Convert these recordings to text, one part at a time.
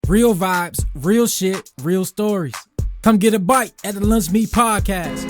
Real vibes, real shit, real stories. Come get a bite at the Lunch Meat Podcast.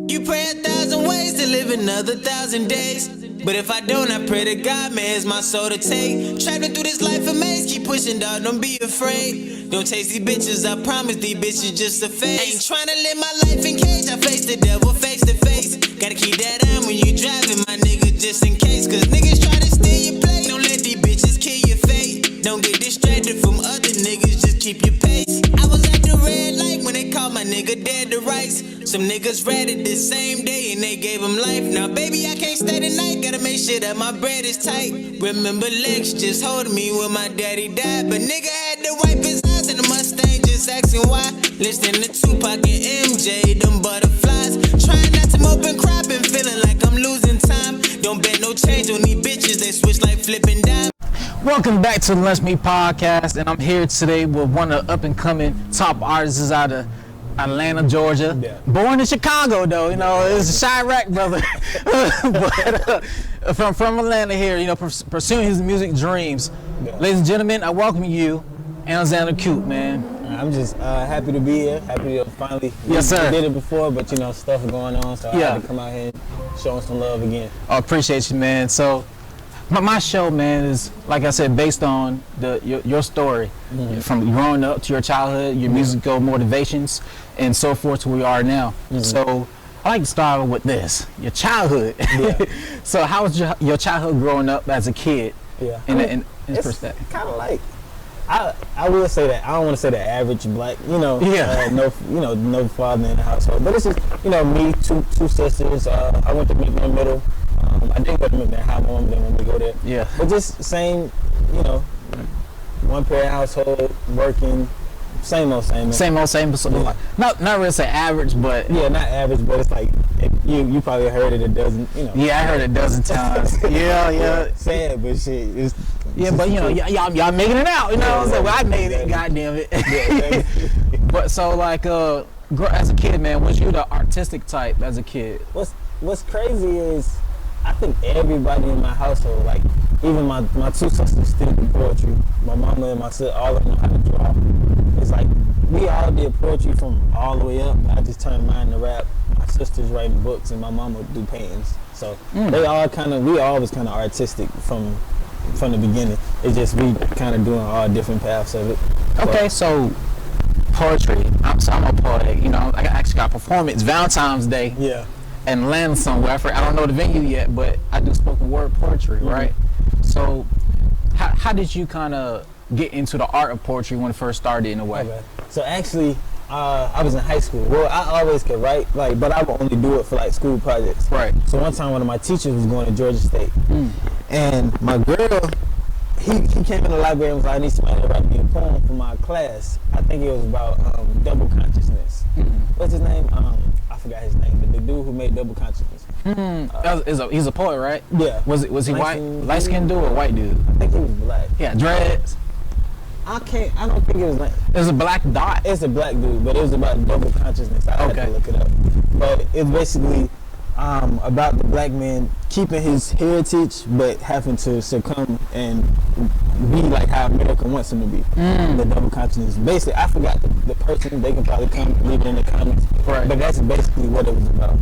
You pray 1,000 ways to live another 1,000 days. But if I don't, I pray to God, man, it's my soul to take. Traveling through this life of maze, keep pushing, dog, don't be afraid. Don't chase these bitches, I promise these bitches just a phase. Ain't trying to live my life in cage, I face the devil face to face. Gotta keep that on when you driving, my nigga, just in case. Cause niggas try to steal your place. Don't let these bitches kill your fate. Don't get distracted from other niggas, just keep your pace. I was at the red light when they called my nigga dead to rights. Some niggas read it the same day and they gave him life. Now baby, I can't stay tonight, gotta make sure that my bread is tight. Remember Lex just holding me when my daddy died. But nigga had to wipe his eyes in the Mustang, just asking why. Listening to Tupac and MJ, them butterflies. Trying not to mope and crap and feeling like I'm losing time. Don't bet no change on these bitches, they switch like flipping dimes. Welcome back to the Lunch Meat Podcast, and I'm here today with one of the up-and-coming top artists out of Atlanta, Georgia. Yeah. Born in Chicago, though, you know, it's a Chirac brother. But from Atlanta here, you know, pursuing his music dreams. Yeah. Ladies and gentlemen, I welcome you, Alexander Coope, man. I'm just happy to be here. Happy to finally. Yes, sir. I did it before, but you know, stuff going on, so I had to come out here and show them some love again. I appreciate you, man. So, my show, man, is, like I said, based on your story, from growing up to your childhood, your musical motivations, and so forth to where you are now. So I like to start with this, your childhood. Yeah. So how was your childhood growing up as a kid? Yeah. In perspective? Kind of like, I will say that, I don't want to say the average black, no father in the household, but it's just, me, two sisters. I went to McMahon Middle. I didn't go to McMahon High, my mom didn't want me to go there. Yeah. But just same, one parent household, working, same old. So yeah. Not really say average, but yeah, not average, but it's like you probably heard it a dozen, Yeah, I heard it a dozen times. yeah. Sad, but shit. It's but y'all making it out, I was like, well, I made it, goddamn it. Yeah, but so like, as a kid, man, was you the artistic type as a kid? What's crazy is, I think everybody in my household, like even my two sisters still do poetry. My mama and my sister, all of them know how to draw. It's like we all did poetry from all the way up. I just turned mine to rap. My sister's writing books and my mama do paintings. So we all was kind of artistic from the beginning. It's just we kind of doing all different paths of it. Okay, so poetry. I'm a poet. I actually got a performance Valentine's Day. Yeah. In Atlanta somewhere. I don't know the venue yet, but I do spoken word poetry, right? So how did you kind of get into the art of poetry when it first started in a way? Okay. So actually, I was in high school. Well, I always could write, but I would only do it for like school projects. Right. So one time one of my teachers was going to Georgia State, and my girl, he came in the library and was like, I need somebody to write me a poem for my class. I think it was about double consciousness. What's his name? I forgot his name, but the dude who made Double Consciousness. He's a poet, right? Yeah. Was he white? Light-skinned dude or white dude? I think he was black. Yeah, dreads. I don't think it was like. It was a black dot. It's a black dude, but it was about double consciousness. I had to look it up. But it's basically about the black man keeping his heritage, but having to succumb and be like how America wants him to be. The double consciousness. Basically, I forgot the person. They can probably come leave it in the comments. Right. But that's basically what it was about.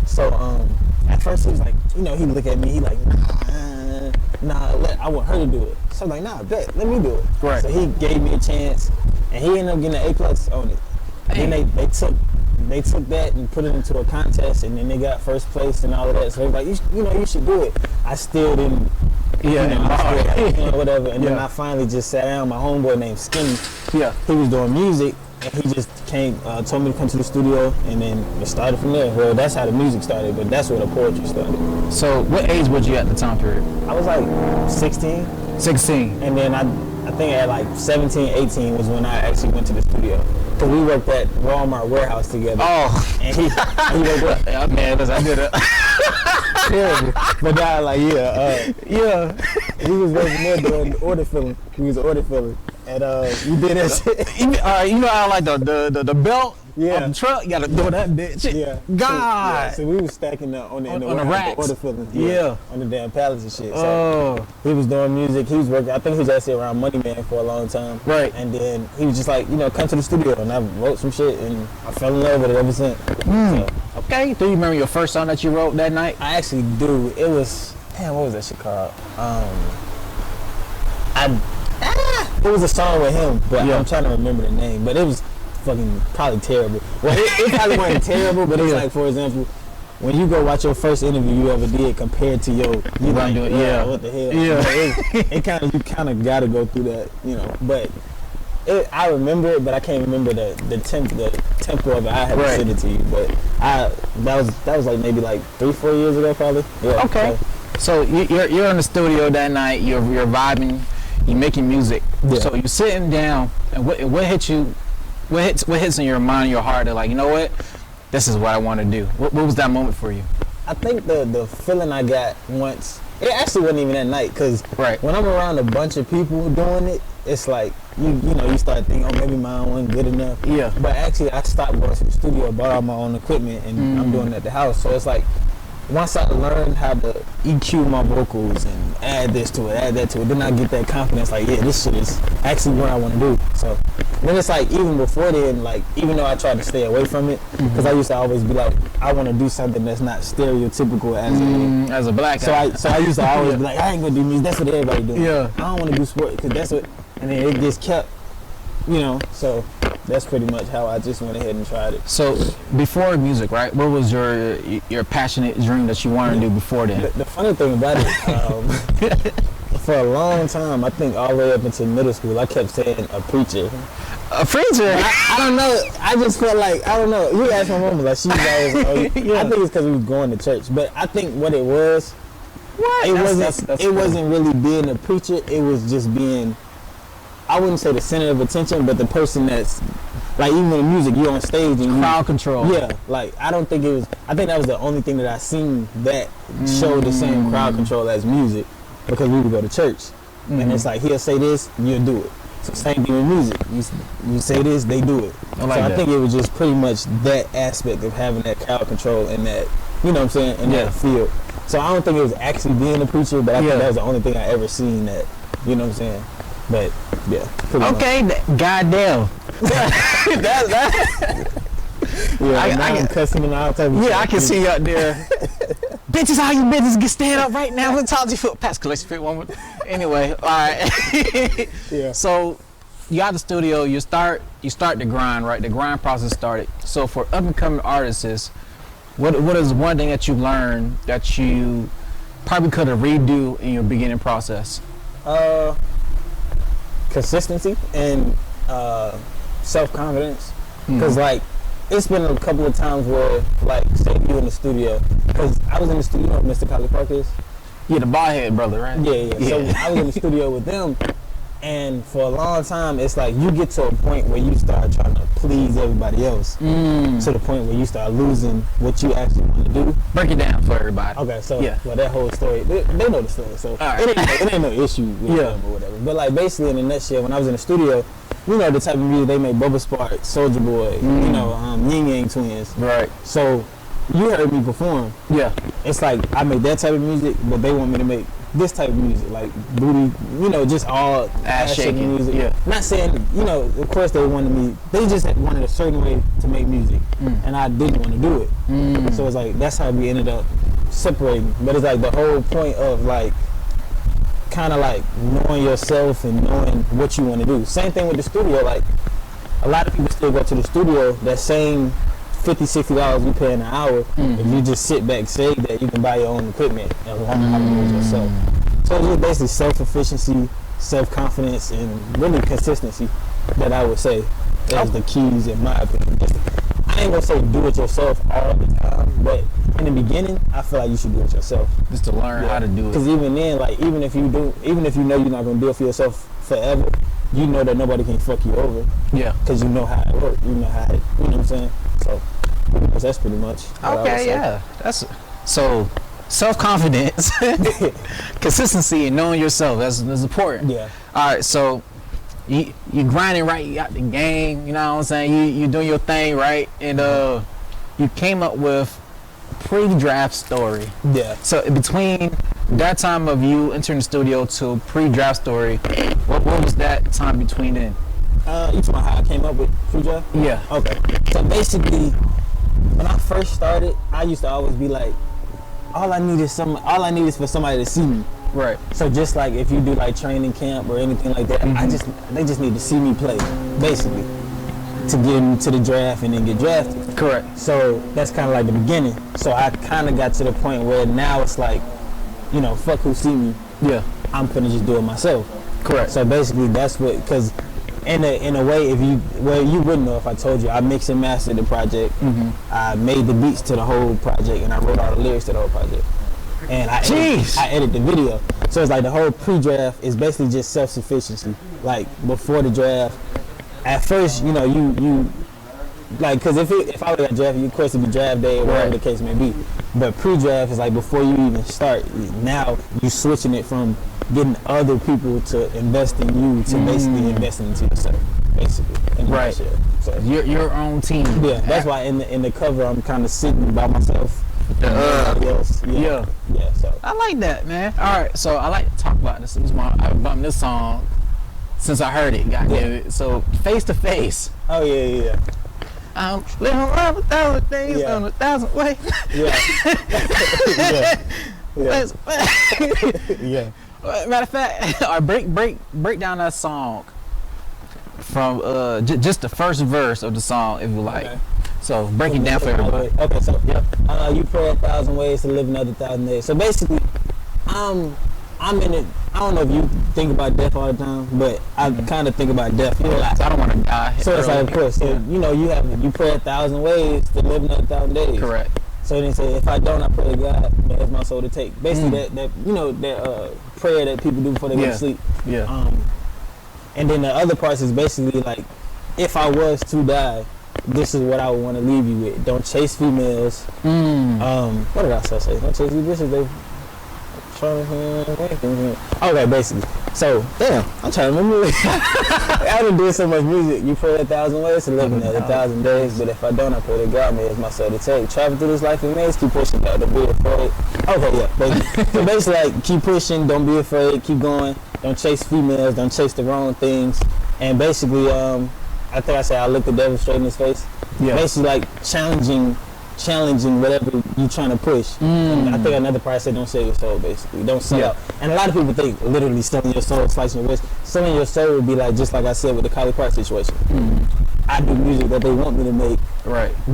So at first he was like, he looked at me. He like, nah, I want her to do it. So I'm like, nah, bet, let me do it. Right. So he gave me a chance, and he ended up getting an A+ on it. Hey. Then they took that and put it into a contest, and then they got first place and all of that. So they was like, you should do it. I still didn't, whatever. And then I finally just sat down. My homeboy named Skinny, he was doing music, and he just told me to come to the studio, and then it started from there. Well, that's how the music started, but that's where the poetry started. So what age was you at the time period? I was like 16. 16. And then I think at like 17, 18 was when I actually went to the studio. Cause we worked at Walmart warehouse together. Oh. And he worked at, man, I did it. Terrible. But now like, he was working there doing order filling. He was order filling. And we did that shit. How like the belt Yeah. off the truck, you gotta throw that bitch. Yeah. God. So we was stacking on the On the warehouse, racks. order filling. Yeah. On the damn pallets and shit. So he was doing music. He was working. I think he was actually around Money Man for a long time. Right. And then he was just like, come to the studio, and I wrote some shit, and I fell in love with it ever since. So, Okay. Do you remember your first song that you wrote that night? I actually do. It was, what was that shit called? It was a song with him, but I'm trying to remember the name. But it was fucking probably terrible. Well, it probably wasn't terrible, but it's like, for example, when you go watch your first interview you ever did compared to your, you like, what the hell? Yeah. You kind of got to go through that, But I remember it, but I can't remember the tempo of it. I had to send it to you, but that was like maybe like 3-4 years ago, probably. Yeah. Okay. So you're in the studio that night. You're vibing. You're making music. Yeah. So you're sitting down, and what hits you? What hits in your mind, and your heart? That like, you know what? This is what I want to do. What was that moment for you? I think the feeling I got once, it actually wasn't even that night, because when I'm around a bunch of people doing it, it's like you start thinking, oh, maybe mine wasn't good enough. Yeah. But actually, I stopped going to the studio, bought all my own equipment, and I'm doing it at the house. So it's like, once I learned how to EQ my vocals and add this to it, add that to it, then I get that confidence, like, yeah, this shit is actually what I want to do. So then it's like, even before then, like, even though I tried to stay away from it, because I used to always be like, I want to do something that's not stereotypical as a black guy. So I used to always be like, I ain't gonna do music, that's what everybody do. Yeah. I don't want to do sport, because that's what, and then it just kept, so that's pretty much how I just went ahead and tried it. So before music, right? What was your passionate dream that you wanted to do before then? The funny thing about it, for a long time, I think all the way up until middle school, I kept saying a preacher. A preacher? I don't know. I just felt like, I don't know. You asked my mom, like, she was always, I think it's because we was going to church. But I think what it was, it wasn't really being a preacher. It was just being, I wouldn't say the center of attention, but the person that's, like, even in music, you're on stage and crowd control. Yeah, like, I think that was the only thing that I seen that showed the same crowd control as music, because we would go to church. And it's like, he'll say this, you'll do it. So same thing with music. You say this, they do it. I think it was just pretty much that aspect of having that crowd control and that, you know what I'm saying, in that field. So I don't think it was actually being a preacher, but I think that was the only thing I ever seen that, you know what I'm saying. But yeah. Okay, goddamn. I'm cussing and all type of shit. I can see you out there. Bitches, how you business? Get stand up right now. Let's talk to you for past collection fit one more. Anyway, all right. Yeah. So you got the studio. You start the grind, right? The grind process started. So for up and coming artists, what is one thing that you learned that you probably could have redo in your beginning process? Consistency and self-confidence, because like it's been a couple of times where, like, say you in the studio, because I was in the studio with Mr. Collie Park is. Yeah, the Ballhead brother, right? Yeah. So I was in the studio with them, and for a long time, it's like you get to a point where you start trying to please everybody else, to the point where you start losing what you actually want to do. Break it down for everybody. Okay, so well, that whole story, they know the story, so it ain't no issue with them or whatever. But like, basically, in a nutshell, when I was in the studio, you know the type of music they make, Bubba Spark, Soulja Boy, Yin Yang Twins. Right. So you heard me perform. Yeah. It's like I make that type of music, but they want me to make this type of music, like booty, just all ass shaking music. Yeah. Not saying, of course they wanted me, they just wanted a certain way to make music, and I didn't want to do it. So it's like, that's how we ended up separating. But it's like the whole point of like, kind of like knowing yourself and knowing what you want to do. Same thing with the studio. Like, a lot of people still go to the studio, that same $50-$60 you pay an hour. If you just sit back, say that you can buy your own equipment and learn how to do it yourself. So it's just basically self-efficiency, self-confidence, and really consistency that I would say is the keys, in my opinion. I ain't gonna say do it yourself all the time, but in the beginning, I feel like you should do it yourself. Just to learn how to do it. Because even then, like, even if you know you're not gonna do it for yourself forever, you know that nobody can fuck you over. Yeah. Because you know how it works. You know what I'm saying? So that's pretty much. Okay, yeah. That's so self-confidence, consistency, and knowing yourself. That's important. Yeah. All right. So you grinding right, you got the game, you know what I'm saying? You doing your thing, right? And you came up with pre-draft story. Yeah. So between that time of you entering the studio to pre-draft story, what was that time between then? You talking about how I came up with pre-draft? Yeah. Okay. So basically, when I first started, I used to always be like, all I need is for somebody to see me. Right. So just like if you do like training camp or anything like that, they just need to see me play, basically, to get into the draft and then get drafted. Correct. So that's kind of like the beginning. So I kind of got to the point where now it's like, you know, fuck who see me. Yeah. I'm finna just do it myself. Correct. So basically that's what, because in a way, you wouldn't know if I told you, I mixed and mastered the project. I made the beats to the whole project, and I wrote all the lyrics to the whole project. And I edit the video. So it's like the whole pre-draft is basically just self-sufficiency. Like before the draft, at first, you know, you like, because if I would have got drafted, of course it'd be draft day or whatever the case may be. But pre-draft is like before you even start. Now you switching it from getting other people to invest in you to basically investing into yourself, basically. Right. So Your own team. yeah, that's why in the cover I'm kind of sitting by myself. Else. Yeah. So I like that, man. All right, so I like to talk about this. I've bumped this song since I heard it. Goddamn it. So face to face. Oh yeah. I'm living around 1,000 days on 1,000 ways. Yeah. Matter of fact, all right, break down that song from just the first verse of the song, if you like. Okay. So break it down for everybody. Okay, so you pray 1,000 ways to live another 1,000 days. So basically, I'm in it. I don't know if you think about death all the time, but I kind of think about death a lot. I don't want to die. So it's like, of course, so, you know, you pray 1,000 ways to live another 1,000 days. Correct. So then say, if I don't, I pray to God, that's my soul to take. Basically, that you know, that prayer that people do before they go to sleep. Yeah. And then the other parts is basically like, if I was to die, this is what I would want to leave you with. Don't chase females. What did I say? Don't chase these bitches. They okay, basically. So damn, I'm trying to remember. I done did so much music. You pray 1,000 ways to live another 1,000 days, but if I don't, I pray to God, man, it's my soul to take. Travel through this life in maze, keep pushing, don't be afraid. Okay, yeah. Basically. So basically, like, keep pushing, don't be afraid, keep going, don't chase females, don't chase the wrong things, and basically, I think I said I look the devil straight in his face. Yeah. Basically, like challenging whatever you're trying to push. And I think another part said don't sell your soul, basically. Don't sell out. And a lot of people think literally selling your soul, slicing your wrist. Selling your soul would be like, just like I said with the Collie Park situation. I do music that they want me to make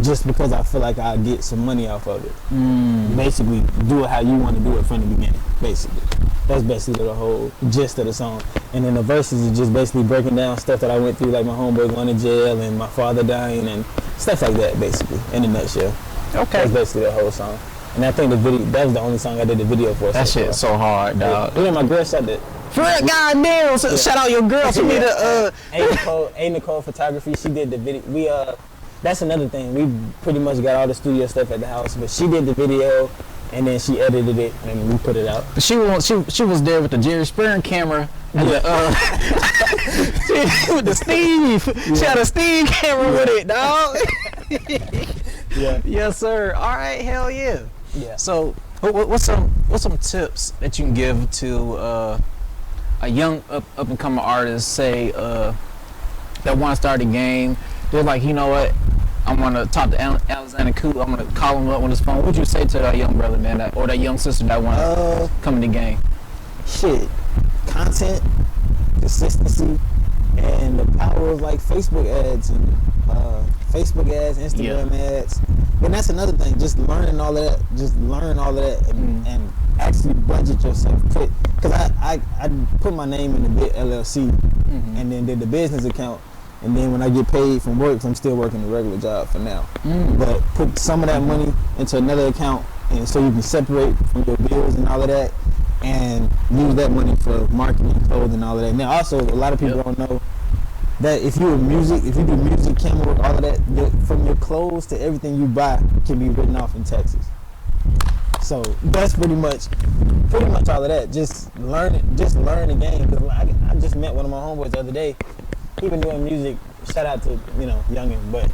just because I feel like I get some money off of it. Basically, do it how you want to do it from the beginning, basically. That's basically the whole gist of the song. And then the verses is just basically breaking down stuff that I went through, like my homeboy going to jail and my father dying and stuff like that, basically, in a nutshell. Okay. That's basically the whole song. And I think the video, that was the only song I did the video for. That shit's so hard, dog. Yeah, my girl shot that. For real, goddamn. So shout out your girl for me to A Nicole Photography, she did the video. That's another thing. We pretty much got all the studio stuff at the house, but she did the video and then she edited it and we put it out. She was there with the Jerry Springer camera and with the Steve. She had a Steve camera with it, dog. Yes, sir. All right, hell yeah. Yeah. So, what's some tips that you can give to a young up and coming artist, say that want to start a game? They're like, you know what? I want to talk to Alexander Coope. I'm going to call him up on his phone. What would you say to that young brother, man, or that young sister that want to come in the game? Shit, content, consistency, and the power of like Facebook ads and Instagram ads. And that's another thing. Just learning all of that. And actually budget yourself. Because I put my name in the Bit LLC and then did the business account. And then when I get paid from work, I'm still working a regular job for now. But put some of that money into another account, and so you can separate from your bills and all of that, and use that money for marketing, clothes, and all of that. Now, also, a lot of people don't know that if you do music, camera work, all of that, from your clothes to everything you buy can be written off in taxes. So that's pretty much all of that. Just learn the game. Cause I just met one of my homeboys the other day. He been doing music. Shout out to youngin, but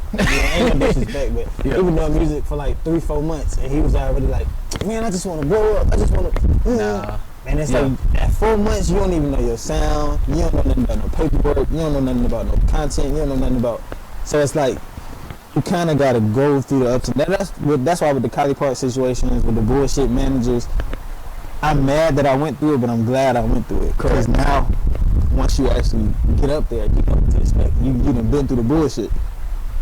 ain't no disrespect. But he been doing music for like 3-4 months, and he was already like, man, I just want to blow up. I just want to. And it's like at 4 months, you don't even know your sound. You don't know nothing about no paperwork. You don't know nothing about no content. You don't know nothing about. So it's like you kind of got to go through the ups and downs. That's why with the Collie Park situations, with the bullshit managers, I'm mad that I went through it, but I'm glad I went through it. Because now, once you actually get up there, you know what to expect. You done been through the bullshit.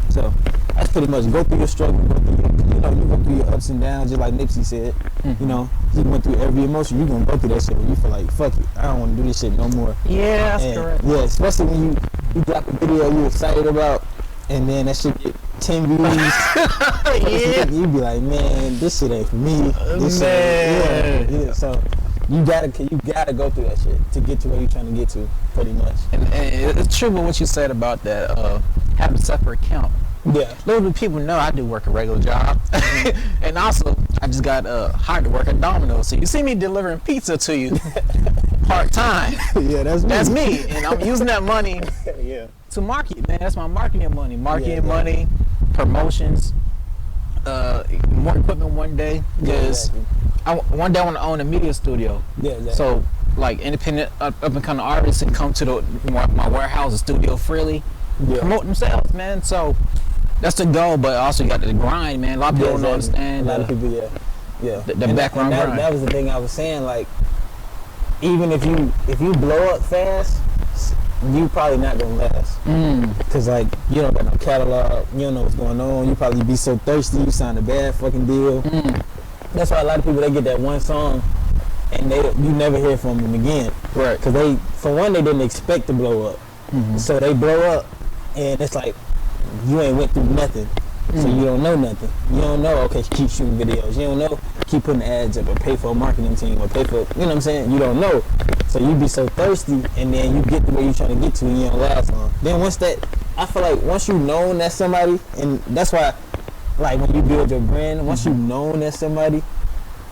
So that's pretty much go through your struggle, go through you go through your ups and downs, just like Nipsey said. He went through every emotion. You gonna go through that shit when you feel like, fuck it, I don't want to do this shit no more. Yeah, that's correct. Yeah, especially when you drop a video you excited about, and then that shit get 10 views. You be like, man, this shit ain't for me. This shit, yeah. So you gotta go through that shit to get to where you're trying to get to, pretty much. And it's true what you said about that having a separate account. Yeah. Little do people know I do work a regular job, and also I just got hired to work at Domino's. So you see me delivering pizza to you part time. Yeah, that's me. That's me, and I'm using that money to market. Man, that's my marketing money. Money, promotions, more equipment one day. Because one day I want to own a media studio. Yeah, exactly. So like independent up and coming artists and come to my warehouse and studio freely, promote themselves, man. So that's the goal, but also you got to grind, man. A lot of people don't understand. A lot of people, the background grind. That was the thing I was saying. Like, even if you blow up fast, you probably not gonna last. Cause like you don't got no catalog, you don't know what's going on. You probably be so thirsty, you sign a bad fucking deal. That's why a lot of people, they get that one song and you never hear from them again. Right. Cause for one, they didn't expect to blow up. So they blow up and it's like you ain't went through nothing. So you don't know nothing. You don't know, okay, keep shooting videos. You don't know, keep putting ads up or pay for a marketing team or pay for, you know what I'm saying? You don't know. So you be so thirsty and then you get to where you're trying to get to and you don't last long. Then I feel like once you known that somebody, and that's why, like when you build your brand, once you known that somebody,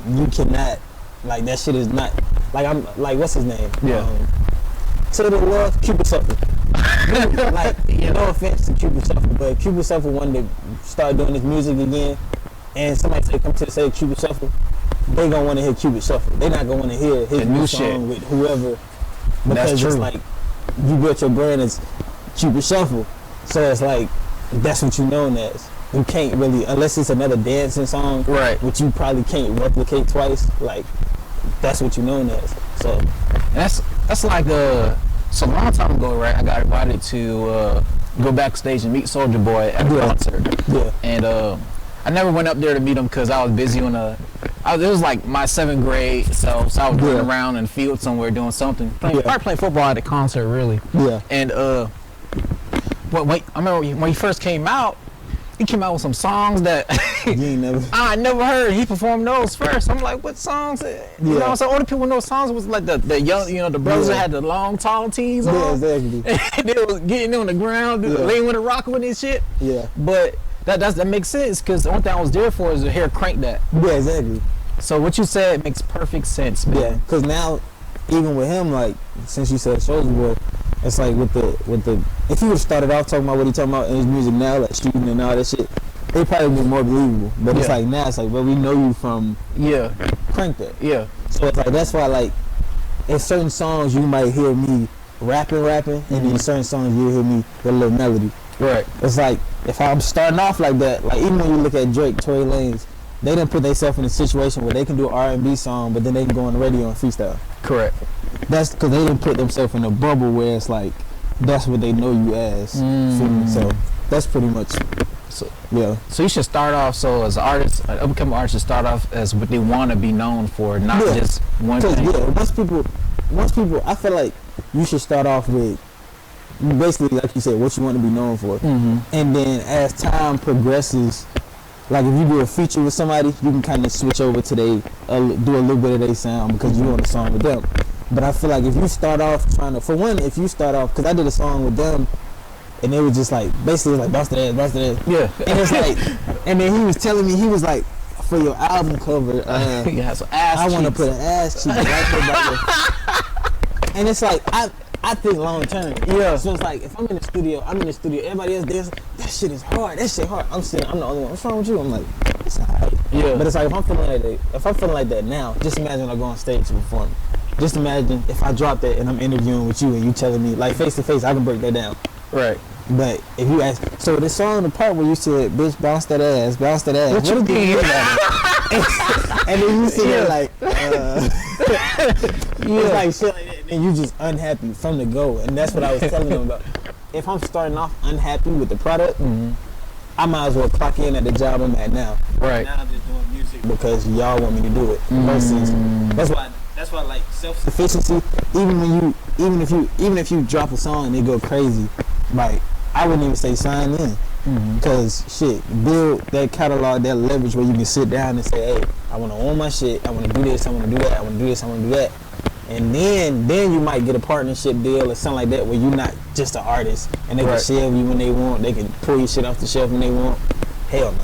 you cannot, like that shit is not, like I'm, like what's his name? To the world, Cupid Shuffle. Like, no offense to Cupid Shuffle, but Cupid Shuffle wanted to start doing this music again, and somebody say come to say Cupid Shuffle, they gonna want to hear Cupid Shuffle. They not gonna want to hear his new song with whoever, because it's like you built your brand as Cupid Shuffle, so it's like that's what you known as. You can't really, unless it's another dancing song, right? Which you probably can't replicate twice. Like that's what you known as. So that's like so a long time ago, right? I got invited to go backstage and meet Soulja Boy at a concert. Yeah. And I never went up there to meet him because I was busy on it was like my 7th grade, so I was running around in the field somewhere doing something. Playing football at the concert, really. Yeah. And I remember when he first came out, he came out with some songs that I never heard. He performed those first. I'm like, what songs? You know, so all the people know songs was like the young, the brothers that had the long, tall tees on. Yeah, exactly. And they was getting on the ground, laying with a rocker with this shit. Yeah. But that makes sense because the only thing I was there for is to hear Crank That. Yeah, exactly. So what you said makes perfect sense, man. Yeah, because now, even with him, like, since you said Soulja Boy, it's like with the if he would have started off talking about what he talking about in his music now, like shooting and all that shit, it probably be more believable. But it's like now it's like, well, we know you from Crank That. Yeah. So it's like that's why, like, in certain songs you might hear me rapping, and in certain songs you'll hear me with a little melody. Right. It's like if I'm starting off like that, like even when you look at Drake, Tory Lanez, they didn't put themselves in a situation where they can do an R&B song, but then they can go on the radio and freestyle. Correct. That's because they didn't put themselves in a bubble where it's like that's what they know you as. So that's pretty much. So you should start off as an artist, an upcoming artist, should start off as what they want to be known for, not just one thing. Yeah, once people, I feel like you should start off with basically, like you said, what you want to be known for, and then as time progresses. Like if you do a feature with somebody, you can kind of switch over to do a little bit of their sound because you're on a song with them. But I feel like if you start off because I did a song with them, and it was just like basically like bust that ass. Yeah. And it's like, and then he was telling me, he was like, for your album cover, Yeah, so ass I want to cheeks. put an ass cheek right there by your. And it's like I think long term. Yeah. So it's like if I'm in the studio, everybody else dancing. That shit is hard. That shit hard. I'm the only one. What's wrong with you? I'm like, it's alright. Yeah. But it's like if I'm feeling like that now, just imagine I go on stage to perform. Just imagine if I drop that and I'm interviewing with you and you telling me like face to face, I can break that down. Right. But if you ask, so the song, the part where you said, "Bitch, bounce that ass." What you mean? And then you see it like, it's like shit like that. And you just unhappy from the go, and that's what I was telling them about. If I'm starting off unhappy with the product, I might as well clock in at the job I'm at now. Right. Now I'm just doing music because y'all want me to do it. Versus, that's why like self-sufficiency. Even if you drop a song and it go crazy, like I wouldn't even say sign in. Because shit, build that catalog, that leverage where you can sit down and say, hey, I want to own my shit, I want to do this, I want to do that, I want to do this, I want to do that. And then you might get a partnership deal or something like that where you're not just an artist and they can shelve you when they want, they can pull your shit off the shelf when they want. Hell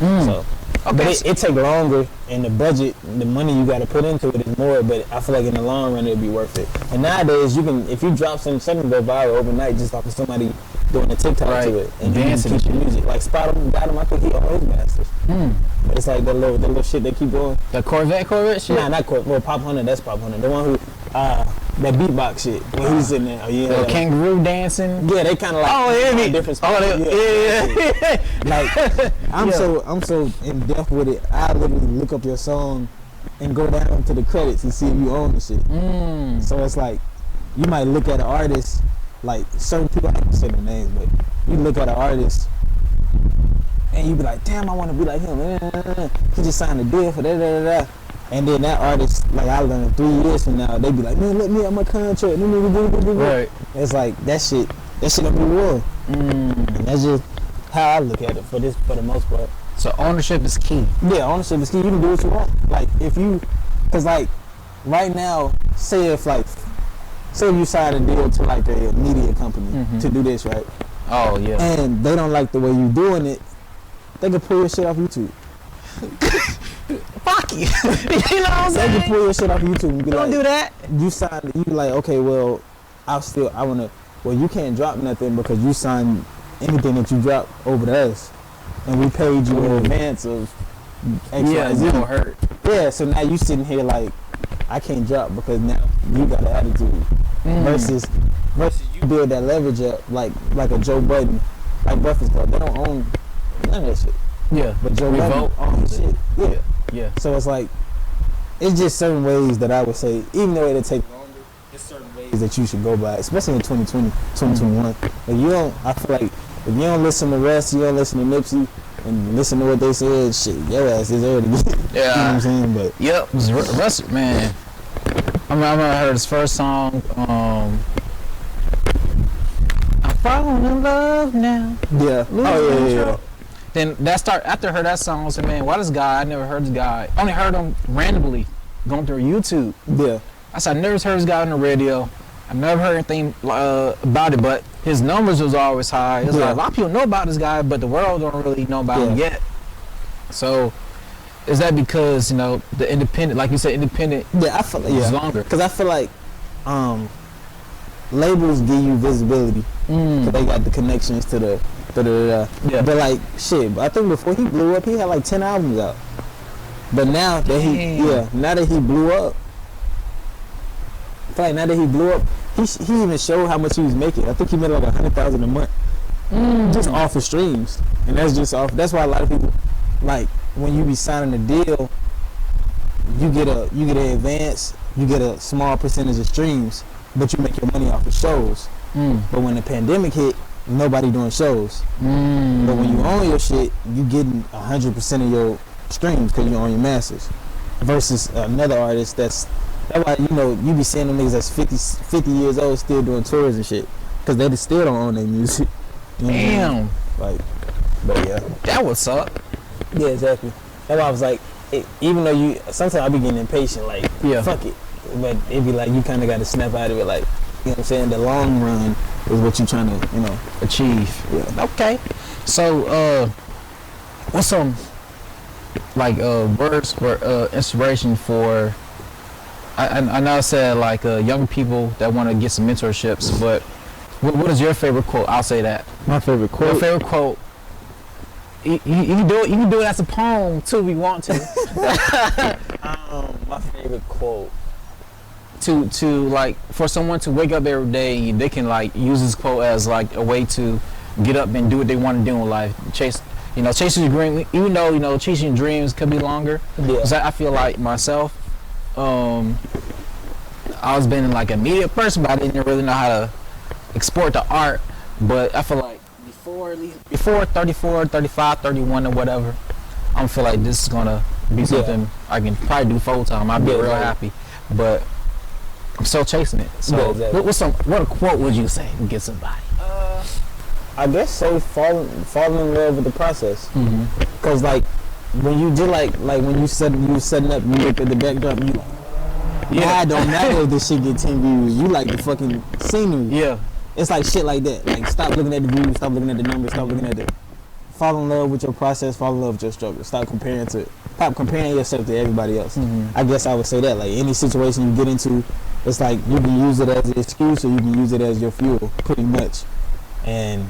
no. So, but it take longer, and the budget, the money you got to put into it is more, but I feel like in the long run it'll be worth it. And nowadays if you drop something go viral overnight just off of somebody doing a TikTok to it and dancing to your music. Like got him, I think he always masters. But it's like that little shit they keep doing. The Corvette shit? Nah, not Corvette. Well, Pop Hunter, that's Pop Hunter. The one who, that beatbox shit. When he's in there. Oh, yeah. The kangaroo dancing? Yeah, they kind of like different spots. Yeah. Like, I'm so in depth with it, I literally look up your song and go down to the credits and see if you own the shit. So it's like, you might look at an artist, like certain people, I can't say their names, but you look at an artist and you be like, damn, I want to be like him. He just signed a deal for that. And then that artist, like I learned 3 years from now, they be like, man, let me have my contract. Right. It's like that shit don't be real. And that's just how I look at it for the most part. So ownership is key. Yeah, ownership is key. You can do what you want. Like cause like right now, say if you sign a deal to like a media company to do this, right? Oh yeah. And they don't like the way you doing it, they can pull your shit off YouTube. Fuck you. You know what I'm saying? They can pull your shit off YouTube and be Don't do that. You signed, you be like, okay, well, you can't drop nothing because you signed anything that you drop over to us. And we paid you in advance of X, Y, Z. It'll hurt. Yeah, so now you sitting here like, I can't drop because now you got an attitude. Versus you build that leverage up like a Joe Budden, like Breakfast Club. They don't own none of that shit. Yeah. But Joe Budden owns shit. Yeah. So it's like, it's just certain ways that I would say, even though it'll take longer, it's certain ways that you should go by, especially in 2020, 2021. I feel like if you don't listen to Russ, you don't listen to Nipsey, and listen to what they said, shit, your ass is there to get. Yeah. You know what I'm saying? But yep. Russ, man. I heard his first song, I'm falling in love now. Yeah. Yeah. Then after I heard that song, I said, man, why this guy? I never heard this guy. I only heard him randomly going through YouTube. Yeah. I said, I never heard this guy on the radio. I've never heard anything about it, but his numbers was always high. It's like a lot of people know about this guy, but the world don't really know about him yet. So, is that because, the independent, like you said, independent I feel like, is longer? Because I feel like labels give you visibility. Because they got the connections to the yeah. But like shit, I think before he blew up, he had like 10 albums out. But now that he blew up, I feel like now that he blew up, he even showed how much he was making. I think he made like 100,000 a month just off of streams, and that's just off. That's why a lot of people, like when you be signing a deal, you get an advance, you get a small percentage of streams, but you make your money off of shows. But when the pandemic hit, nobody doing shows. But when you own your shit, you getting 100% of your streams because you own your masters. Versus another artist that's why you be seeing them niggas that's 50 years old still doing tours and shit because they still don't own their music. Damn. Like, but yeah, that would suck. Yeah, exactly. That's why I was like, even though sometimes I be getting impatient, like fuck it, but it be like you kind of got to snap out of it, like. You know what I'm saying? The long run is what you're trying to, achieve. Yeah. Okay. So, what's some like words for inspiration for? I know I said like young people that want to get some mentorships, but what is your favorite quote? I'll say that. My favorite quote. Your favorite quote. You can do it. You can do it as a poem too, if you want to. My favorite quote. To like for someone to wake up every day, they can like use this quote as like a way to get up and do what they want to do in life. Chase your dream. Even though chasing your dreams could be longer. Yeah. 'Cause I feel like myself, I was been like a media person, but I didn't really know how to export the art. But I feel like before 34, 35, 31 or whatever, I feel like this is gonna be something I can probably do full time. I'd be real happy, but I'm still chasing it. So what quote would you say to get somebody? I guess say fall in love with the process. Cause like when you did like when you was setting up, you looked at the backdrop, you like, yeah, it don't matter if this shit get 10 views. You like the fucking scenery. Yeah. It's like shit like that. Like stop looking at the views, stop looking at the numbers, stop looking at the. Fall in love with your process. Fall in love with your struggle. Stop comparing yourself to everybody else. I guess I would say that. Like any situation you get into, it's like you can use it as an excuse or you can use it as your fuel, pretty much. And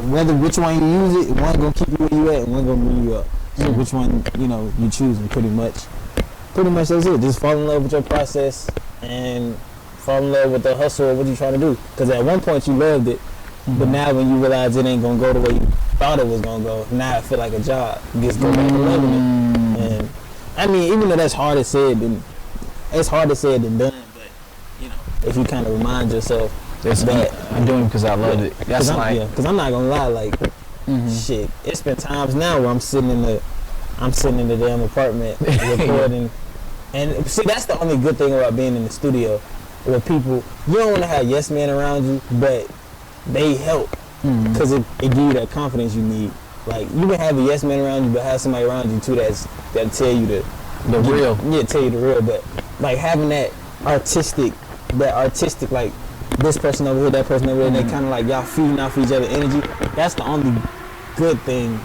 whether which one you use it, one gonna keep you where you at, and one gonna bring you up. So which one you choosing, pretty much. Pretty much that's it. Just fall in love with your process and fall in love with the hustle of what you're trying to do. Because at one point you loved it, but now when you realize it ain't gonna go the way you thought it was gonna go, now it feel like a job. You just go back to loving it. And I mean, even though that's harder said than done, but if you kind of remind yourself that I'm doing it because I love it. That's because I'm not gonna lie, like shit. It's been times now where I'm sitting in the damn apartment recording, and see that's the only good thing about being in the studio. Where people, you don't want to have yes men around you, but they help because it gives you that confidence you need. Like you can have a yes man around you, but have somebody around you too that tell you the real. Yeah, tell you the real. But like having that artistic, like this person over here, that person over there, they kind of like y'all feeding off each other energy. That's the only good thing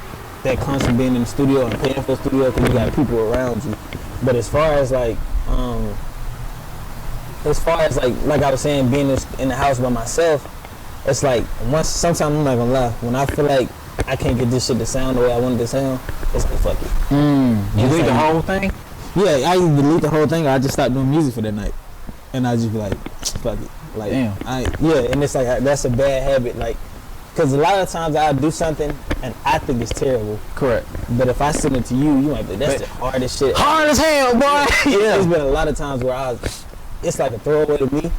that comes from being in the studio and paying for the studio because you got people around you. But as far as like I was saying, being in the house by myself, it's like sometimes I'm not gonna lie, when I feel like I can't get this shit to sound the way I want it to sound, it's like fuck it. You delete the whole thing? Yeah, I either delete the whole thing or I just stop doing music for that night, and I just be like, fuck it. Like, damn. And it's like that's a bad habit, like, because a lot of times I'll do something and I think it's terrible. Correct. But if I send it to you, you might be that's the hardest shit. Hard as hell, boy. Yeah. There's been a lot of times where it's like a throwaway to me,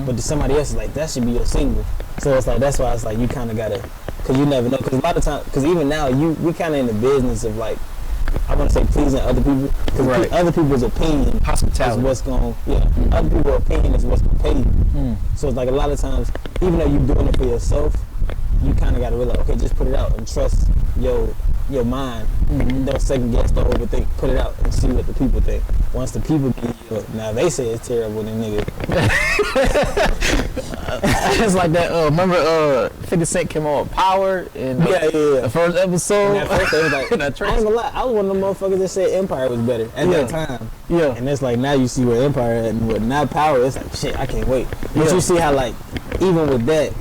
but to somebody else, it's like, that should be your single. So it's like, that's why it's like, you kind of got to, because you never know. Because a lot of times, because even now, we kind of in the business of like, I want to say pleasing other people. Because other people's opinion hospitality is what's going, other people's opinion is what's going to pay you. So it's like a lot of times, even though you're doing it for yourself, you kind of got to realize, okay, just put it out and trust your mind. Don't second guess, don't overthink. Put it out and see what the people think. Once the people give you now they say it's terrible, then nigga. It's like that. Remember 50 Cent came on with Power in the first episode? And at first they was like, I ain't gonna lie, I was one of them motherfuckers that said Empire was better at that time. Yeah. And it's like now you see where Empire at and what now Power, it's like shit, I can't wait. But you see how like even with that,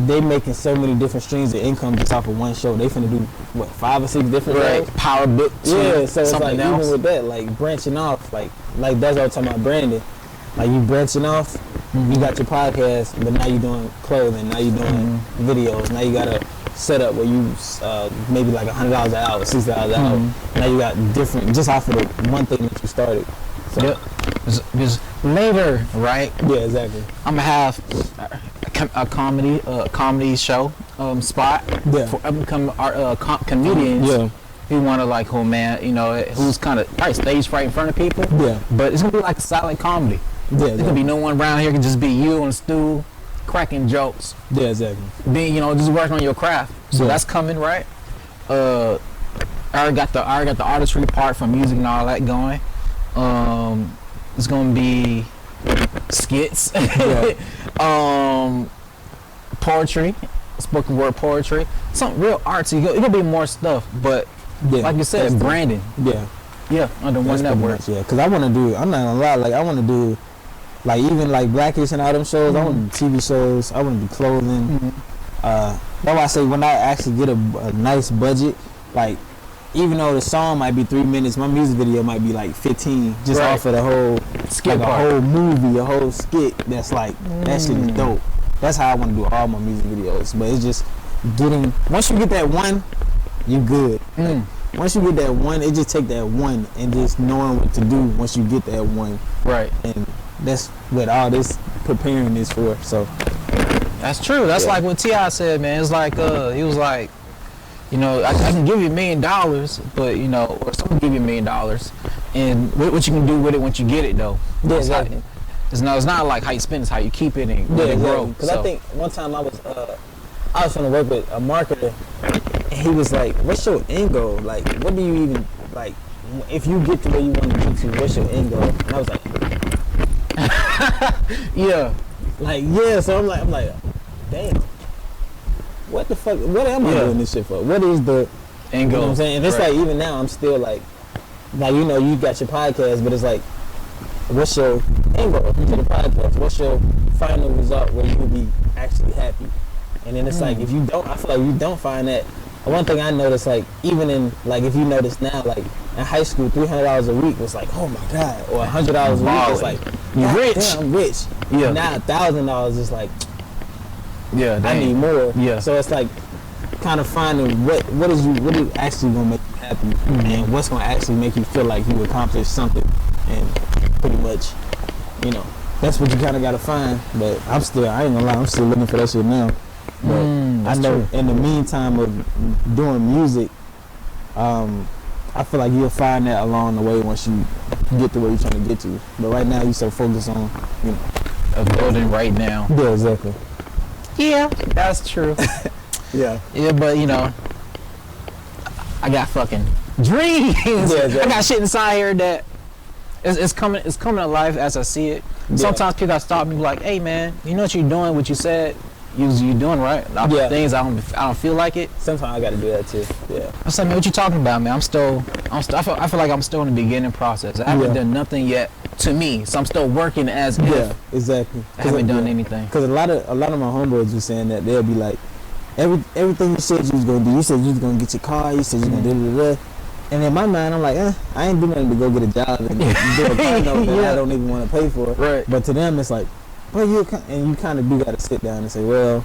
they making so many different streams of income just off of one show. They finna do what 5 or 6 different shows? Power book. Yeah, so it's like else. even with that, like branching off, like that's what I'm talking about branding. Like you branching off, you got your podcast, but now you doing clothing, now you doing videos, now you got a setup where you maybe like $100 an hour, $60 an hour. Now you got different just off of the one thing that you started. So, Just later, right? Yeah, exactly. I'm gonna have a comedy show spot for upcoming comedians. Yeah. Who want to like, who's kind of probably stage fright in front of people. Yeah. But it's gonna be like a silent comedy. Yeah. There's gonna be no one around here. It can just be you and Stu cracking jokes. Yeah, exactly. Being, just working on your craft. So that's coming, right? I already got the artistry part from music and all that going. It's gonna be skits, poetry, spoken word poetry, something real artsy. It could be more stuff, but Yeah. Like you said, branding. Yeah. Yeah, under one network. Much, yeah, because I want to do, I'm not gonna lie, like I want to do, like even like Blackish and all them shows, I want to do TV shows, I want to do clothing. That's why I say when I actually get a nice budget, like even though the song might be 3 minutes, my music video might be like 15, just off of the whole skit, like a whole movie, a whole skit. That's like that shit is dope. That's how I want to do all my music videos. But it's just getting, once you get that one, you good. Like, once you get that one, it just take that one and just knowing what to do once you get that one. Right. And that's what all this preparing is for. So that's true. That's like what T.I. said, man. It's like he was like, you know, I can give you $1 million, but you know, or someone give you $1 million, and what you can do with it once you get it, though. Yeah, exactly. It's not like how you spend, it's how you keep it and grow. Because I think one time I was trying to work with a marketer, and he was like, "What's your end goal? Like, what do you even like? If you get to where you want to get to, what's your end goal?" And I was like, "Yeah, like yeah." So I'm like, damn. What the fuck? What am I doing this shit for? What is the end goal? You know what I'm saying? And it's like even now I'm still like you know, you got your podcast, but it's like, what's your end goal to the podcast? What's your final result where you'll be actually happy? And then it's like if you don't, I feel like you don't find that. One thing I noticed, like even in like if you notice now, like in high school, $300 a week was like, oh my god, or $100 a week is like, you rich? Damn, I'm rich. Yeah. Now $1,000 is like, yeah, I need more. Yeah. So it's like kind of finding what is actually gonna make you happy, and what's gonna actually make you feel like you accomplished something, and pretty much, you know, that's what you kind of gotta find. But I ain't gonna lie, I'm still looking for that shit now. But I know in the meantime of doing music, I feel like you'll find that along the way once you get to where you're trying to get to. But right now you so focused on, you know, building right now. Yeah, exactly. Yeah, that's true. Yeah, but you know, I got fucking dreams. Yeah, exactly. I got shit inside here that it's coming to life as I see it. Yeah. Sometimes people stop me like, "Hey man, you know what you're doing? What you said, you doing right." Things I don't feel like it. Sometimes I got to do that too. Yeah. I said, "Man, what you talking about, man? I feel like I'm still in the beginning process. I haven't done nothing yet to me, so I'm still working as if exactly. I haven't done anything." Because a lot of my homeboys were saying that they'll be like, everything you said you was gonna do. You said you was gonna get your car. You said you was gonna do. And in my mind, I'm like, I ain't doing nothing to go get a job and do a car note that I don't even want to pay for. Right. But to them, it's like, well, you kind of do got to sit down and say, well,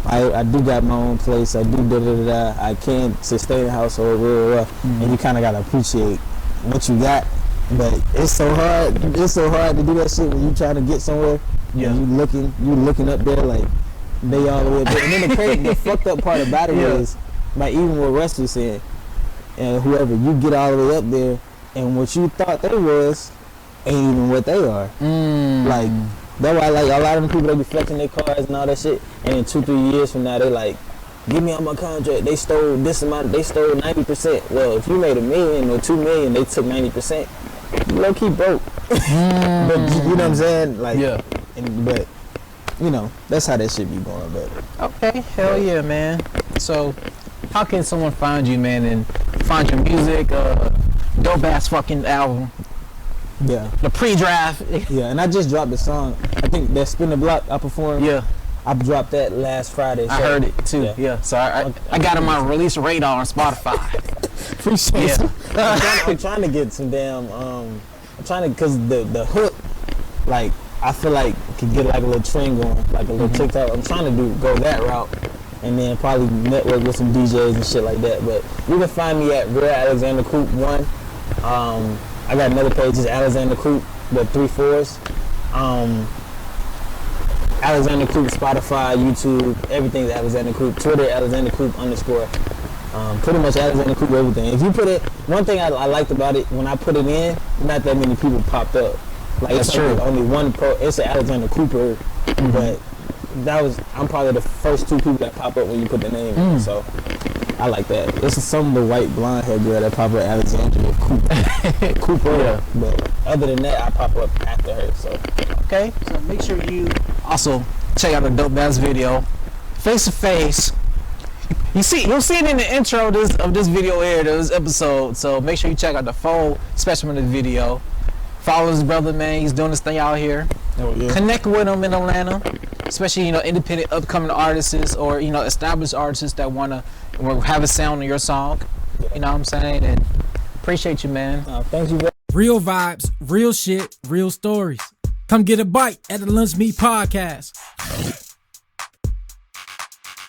I do got my own place. I do I can't sustain a household and you kind of got to appreciate what you got. But it's so hard. It's so hard to do that shit when you trying to get somewhere. Yeah. And you looking up there like they all the way up there. And then the fucked up part about it is, like even what Russ was saying, and whoever, you get all the way up there, and what you thought they was ain't even what they are. Like that's why like a lot of them people, they be flexing their cars and all that shit, and in 2-3 years from now they like, give me all my contract, they stole this amount, they stole 90%. Well, if you made $1 million or $2 million, they took 90%, you low key broke. But you know what I'm saying? Like, but you know, that's how that shit be going. But okay, hell yeah, man. So how can someone find you, man, and find your music, dope ass fucking album? Yeah. The pre-draft. Yeah, and I just dropped the song. I think that Spin the Block I performed. Yeah. I dropped that last Friday. So I heard it too. Yeah. So I got on my release radar on Spotify. Appreciate it. I'm trying to get some damn. I'm trying to, cause the hook, like I feel like could get like a little trend going, like a little TikTok. I'm trying to go that route, and then probably network with some DJs and shit like that. But you can find me at Real Alexander Coope 1. I got another page, is Alexander Coope with 3 4s. Alexander Coope, Spotify, YouTube, everything's Alexander Coope. Twitter, Alexander Coope _. Pretty much Alexander Coope, everything. If you put it, one thing I liked about it, when I put it in, not that many people popped up. Like that's true. Only one it's an Alexander Cooper, but I'm probably the first 2 people that pop up when you put the name in. So I like that. This is some of the white blonde hair girl that pop up Alexandria Cooper. But other than that, I pop up after her. So okay. So make sure you also check out the dope ass video, Face to Face. You'll see it in the intro of this video here, this episode. So make sure you check out the full specimen of the video. Follow his brother, man. He's doing this thing out here. Oh, yeah. Connect with him in Atlanta, especially independent, upcoming artists or established artists that wanna have a sound on your song. You know what I'm saying? And appreciate you, man. Thank you. Real vibes, real shit, real stories. Come get a bite at the Lunch Meat Podcast.